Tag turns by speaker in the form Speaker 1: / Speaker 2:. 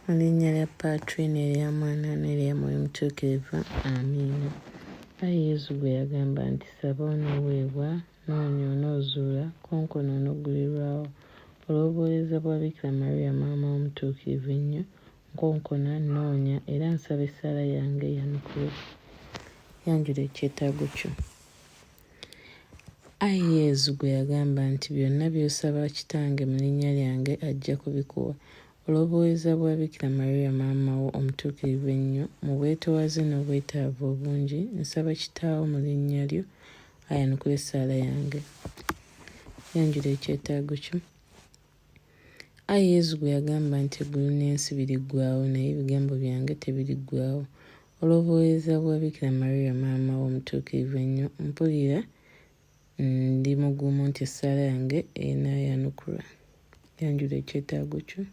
Speaker 1: Mu linnya lya Paatri n'erya Mwana n'erya Mwoyo Mutuukirivu, amiina. Ayi Yesu gwe yagamba nti saba onooweebwa, noonya onoozuula, konkona onoggulirwawo. Olw'obuweereza bwa Bikira Maria maama omutuukirivu ennyo, nkonkona, noonya era nsaba essaala yange eyanukule. Yanjula ekyetaago kyo. Ayi Yesu gwe yagamba nti byonna by'osaba Kitange mu linnya lyange ajja kubikuwa. Olw'obuweereza bwa Bikira Maria maama wo omutuukirivu ennyo, mu bwetoowaze n'obwetaavu obungi, nsaba Kitaawo mu linnya lyo ayanukule essaala yange. Yanjula ekyetaago kyo. Ayi Yesu gwe yagamba nti eggulu n'ensi biriggwaawo naye ebigambo byange tebiriggwaawo. Olw'obuweereza bwa Bikira Maria maama wo omutuukirivu ennyo, mpulira ndi mugumu nti essaala yange enaayanukula. Yanjula ekyetaago kyo.